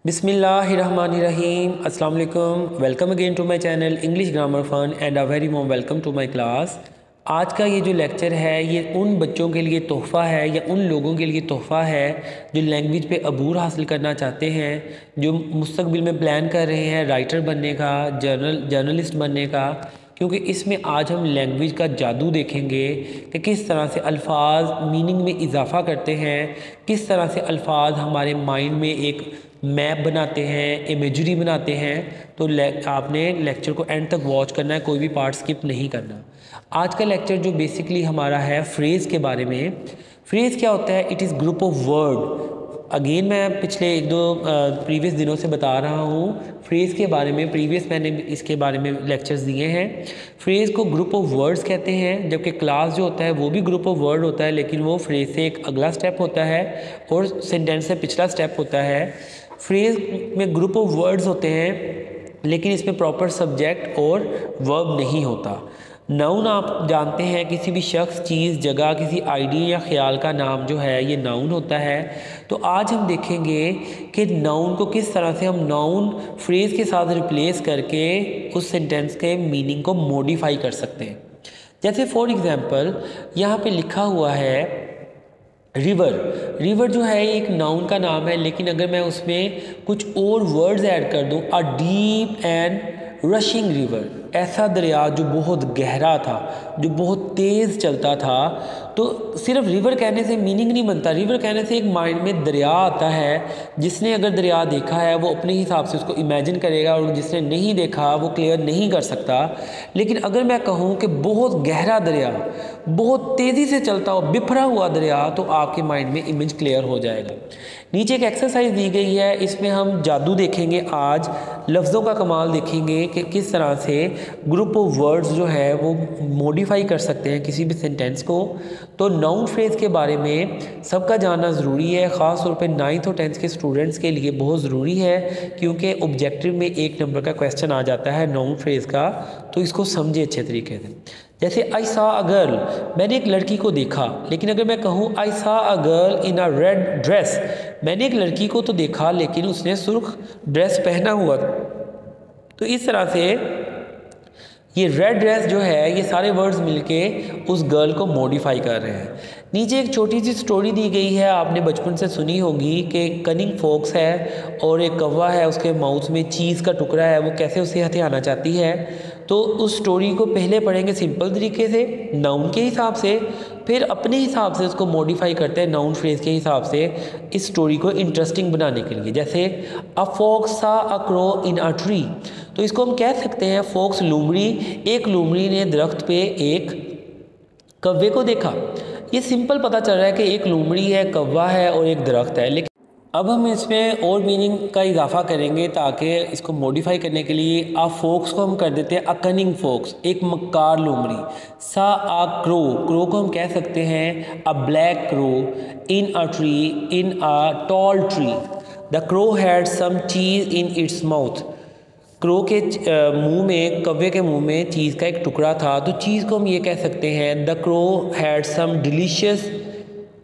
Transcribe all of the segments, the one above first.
बिस्मिल्लाहिर्रहमानिर्रहीम अस्सलाम वालेकुम। Welcome again to my channel English grammar fun and a very warm welcome to my class. आज का ये जो लेक्चर है ये उन बच्चों के लिए तोहफ़ा है या उन लोगों के लिए तोहफ़ा है जो लैंग्वेज पे अबूर हासिल करना चाहते हैं, जो मुस्तकबिल में प्लान कर रहे हैं राइटर बनने का, जर्नलिस्ट बनने का। क्योंकि इसमें आज हम लैंग्वेज का जादू देखेंगे कि किस तरह से अल्फाज मीनिंग में इजाफ़ा करते हैं, किस तरह से अल्फाज हमारे माइंड में एक मैप बनाते हैं, इमेजरी बनाते हैं। तो आपने लेक्चर को एंड तक वॉच करना है, कोई भी पार्ट स्किप नहीं करना। आज का लेक्चर जो बेसिकली हमारा है फ्रेज़ के बारे में। फ्रेज़ क्या होता है? It is group of word. Again मैं पिछले एक दो प्रीवियस दिनों से बता रहा हूँ फ्रेज़ के बारे में। प्रीवियस मैंने इसके बारे में लेक्चर्स दिए हैं। फ्रेज़ को ग्रुप ऑफ वर्ड्स कहते हैं, जबकि क्लास जो होता है वो भी ग्रुप ऑफ वर्ड होता है, लेकिन वो फ्रेज़ से एक अगला स्टेप होता है और सेंटेंस से पिछला स्टेप होता है। फ्रेज़ में ग्रुप ऑफ वर्ड्स होते हैं, लेकिन इसमें प्रॉपर सब्जेक्ट और वर्ब नहीं होता। नाउन आप जानते हैं किसी भी शख्स, चीज़, जगह, किसी आइडिया या ख्याल का नाम जो है ये नाउन होता है। तो आज हम देखेंगे कि नाउन को किस तरह से हम नाउन फ्रेज़ के साथ रिप्लेस करके उस सेंटेंस के मीनिंग को मॉडिफाई कर सकते हैं। जैसे फॉर एग्ज़ाम्पल यहाँ पे लिखा हुआ है रिवर। रिवर जो है एक नाउन का नाम है, लेकिन अगर मैं उसमें कुछ और वर्ड्स ऐड कर दूं, a deep and rushing river, ऐसा दरिया जो बहुत गहरा था, जो बहुत तेज़ चलता था। तो सिर्फ रिवर कहने से मीनिंग नहीं बनता। रिवर कहने से एक माइंड में दरिया आता है। जिसने अगर दरिया देखा है वो अपने हिसाब से उसको इमेजिन करेगा, और जिसने नहीं देखा वो क्लियर नहीं कर सकता। लेकिन अगर मैं कहूँ कि बहुत गहरा दरिया, बहुत तेज़ी से चलता हो, बिखरा हुआ दरिया, तो आपके माइंड में इमेज क्लियर हो जाएगा। नीचे एक एक्सरसाइज दी गई है, इसमें हम जादू देखेंगे। आज लफ्ज़ों का कमाल देखेंगे कि किस तरह से ग्रुप ऑफ वर्ड्स जो है वो मॉडिफाई कर सकते हैं किसी भी सेंटेंस को। तो नाउन फ्रेज़ के बारे में सबका जानना ज़रूरी है, ख़ास तौर पे 9th और 10th के स्टूडेंट्स के लिए बहुत ज़रूरी है, क्योंकि ऑब्जेक्टिव में 1 नंबर का क्वेश्चन आ जाता है नाउन फ्रेज़ का। तो इसको समझे अच्छे तरीके से। जैसे आई सा अ गर्ल, मैंने एक लड़की को देखा। लेकिन अगर मैं कहूँ आई सा a girl in a red dress, मैंने एक लड़की को तो देखा लेकिन उसने सुर्ख ड्रेस पहना हुआ। तो इस तरह से ये रेड ड्रेस जो है, ये सारे वर्ड्स मिलके उस गर्ल को मॉडिफाई कर रहे हैं। नीचे एक छोटी सी स्टोरी दी गई है, आपने बचपन से सुनी होगी कि कनिंग फॉक्स है और एक कौवा है, उसके माउथ में चीज़ का टुकड़ा है, वो कैसे उसे हथियाना चाहती है। तो उस स्टोरी को पहले पढ़ेंगे सिंपल तरीके से नाउन के हिसाब से, फिर अपने हिसाब से उसको मॉडिफाई करते हैं नाउन फ्रेज़ के हिसाब से, इस स्टोरी को इंटरेस्टिंग बनाने के लिए। जैसे अ फॉक्स सा a crow in a tree, तो इसको हम कह सकते हैं फॉक्स लोमड़ी, एक लोमड़ी ने दरख्त पे एक कौवे को देखा। ये सिंपल पता चल रहा है कि एक लोमड़ी है, कौवा है और एक दरख्त है। लेकिन अब हम इसमें और मीनिंग का इजाफा करेंगे, ताकि इसको मॉडिफाई करने के लिए आ फॉक्स को हम कर देते हैं अ कनिंग फॉक्स, एक मक्कार लोमड़ी। सा आ क्रो, क्रो को हम कह सकते हैं a black crow in a tree, in a tall tree. The crow had some cheese in its mouth, crow के मुंह में, कौवे के मुंह में चीज़ का एक टुकड़ा था। तो चीज़ को हम ये कह सकते हैं the crow had some delicious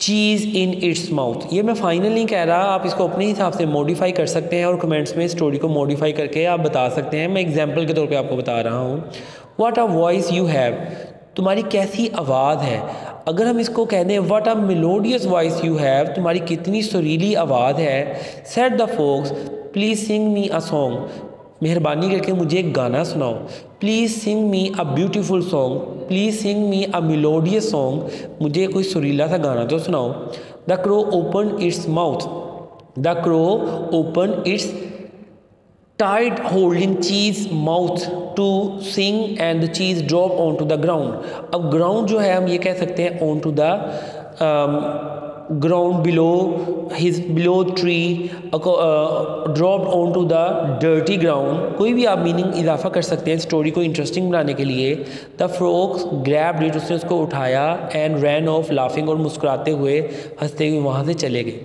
cheese in its mouth. ये मैं फाइनल नहीं कह रहा, आप इसको अपने हिसाब से मॉडिफाई कर सकते हैं और कमेंट्स में स्टोरी को मॉडिफाई करके आप बता सकते हैं। मैं एग्जांपल के तौर पे आपको बता रहा हूँ। What a voice you have, तुम्हारी कैसी आवाज़ है। अगर हम इसको कह दें what a melodious voice you have, तुम्हारी कितनी सुरीली आवाज़ है। Said the fox please sing me a song, मेहरबानी करके मुझे एक गाना सुनाओ। Please sing me a beautiful song, please sing me a melodious song, मुझे कोई सुरीला सा गाना तो सुनाओ। The crow open its mouth, the crow open it's tight holding cheese mouth to sing and the cheese drop on to the ground. अब ground जो है हम ये कह सकते हैं on to the ground below tree, dropped on to the dirty ground. कोई भी आप मीनिंग इजाफा कर सकते हैं स्टोरी को इंटरेस्टिंग बनाने के लिए। द फ्रॉक्स ग्रैब्ड इट, उसने उसको उठाया, एंड रैन ऑफ लाफिंग, और मुस्कुराते हुए हंसते हुए वहाँ से चले गए।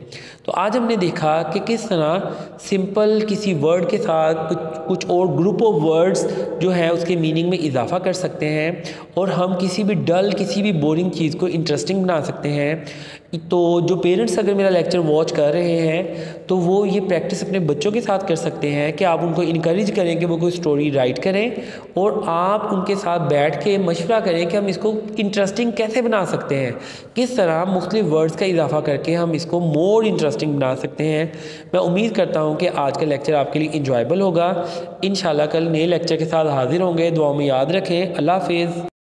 तो आज हमने देखा कि किस तरह सिंपल किसी वर्ड के साथ कुछ और ग्रुप ऑफ वर्ड्स जो है उसके मीनिंग में इजाफा कर सकते हैं, और हम किसी भी डल, किसी भी बोरिंग चीज़ को इंटरेस्टिंग बना सकते हैं। तो जो पेरेंट्स अगर मेरा लेक्चर वॉच कर रहे हैं तो वो ये प्रैक्टिस अपने बच्चों के साथ कर सकते हैं कि आप उनको इनकरेज करें कि वो कोई स्टोरी राइट करें और आप उनके साथ बैठ के मशवरा करें कि हम इसको इंटरेस्टिंग कैसे बना सकते हैं, किस तरह मुख्तलिफ वर्ड्स का इजाफा करके हम इसको मोर इंटरेस्टिंग बना सकते हैं। मैं उम्मीद करता हूँ कि आज का लेक्चर आपके लिए इंजॉयबल होगा। इंशाल्लाह कल नए लेक्चर के साथ हाजिर होंगे। दुआ में याद रखें। अल्लाह हाफिज़।